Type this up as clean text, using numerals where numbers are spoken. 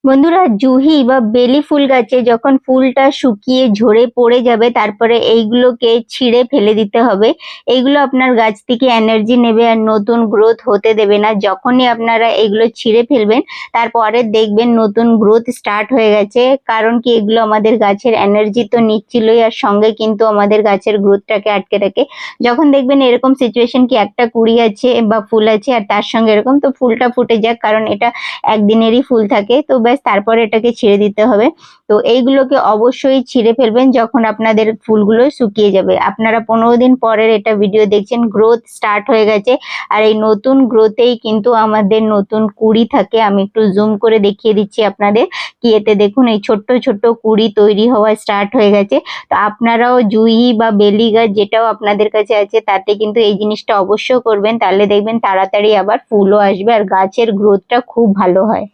বন্ধুরা, জুহি বা বেলি ফুল গাছে যখন ফুলটা শুকিয়ে ঝরে পড়ে যাবে তারপরে এইগুলোকে ছিঁড়ে ফেলে দিতে হবে। এইগুলো আপনার গাছ থেকে এনার্জি নেবে আর নতুন গ্রোথ হতে দেবে না। যখনই আপনারা এগুলো ছিঁড়ে ফেলবেন তারপরে দেখবেন নতুন গ্রোথ স্টার্ট হয়ে গেছে। কারণ কি, এগুলো আমাদের গাছের এনার্জি তো নিচ্ছিলই, আর সঙ্গে কিন্তু আমাদের গাছের গ্রোথটাকে আটকে রাখে। যখন দেখবেন এরকম সিচুয়েশন কি একটা কুড়ি আছে বা ফুল আছে আর তার সঙ্গে এরকম, তো ফুলটা ফুটে যাক, কারণ এটা একদিনেরই ফুল থাকে, তো ব্যাস তারপরে এটাকে ছেড়ে দিতে হবে। তো এইগুলোকে অবশ্যই ছিঁড়ে ফেলবেন যখন আপনাদের ফুলগুলো শুকিয়ে যাবে। আপনারা 15 দিন পরের এটা ভিডিও দেখছেন, গ্রোথ স্টার্ট হয়ে গেছে। আর এই নতুন গ্রোথেই কিন্তু আমাদের নতুন কুড়ি থাকে। আমি একটু জুম করে দেখিয়ে দিচ্ছি আপনাদের, কি এতে দেখুন এই ছোট্ট ছোট্ট কুড়ি তৈরি হওয়া স্টার্ট হয়ে গেছে। তো আপনারাও জুহি বা বেলি গাছ যেটাও আপনাদের কাছে আছে তাতে কিন্তু এই জিনিসটা অবশ্য করবেন, তাহলে দেখবেন তাড়াতাড়ি আবার ফুলও আসবে আর গাছের গ্রোথটা খুব ভালো হয়।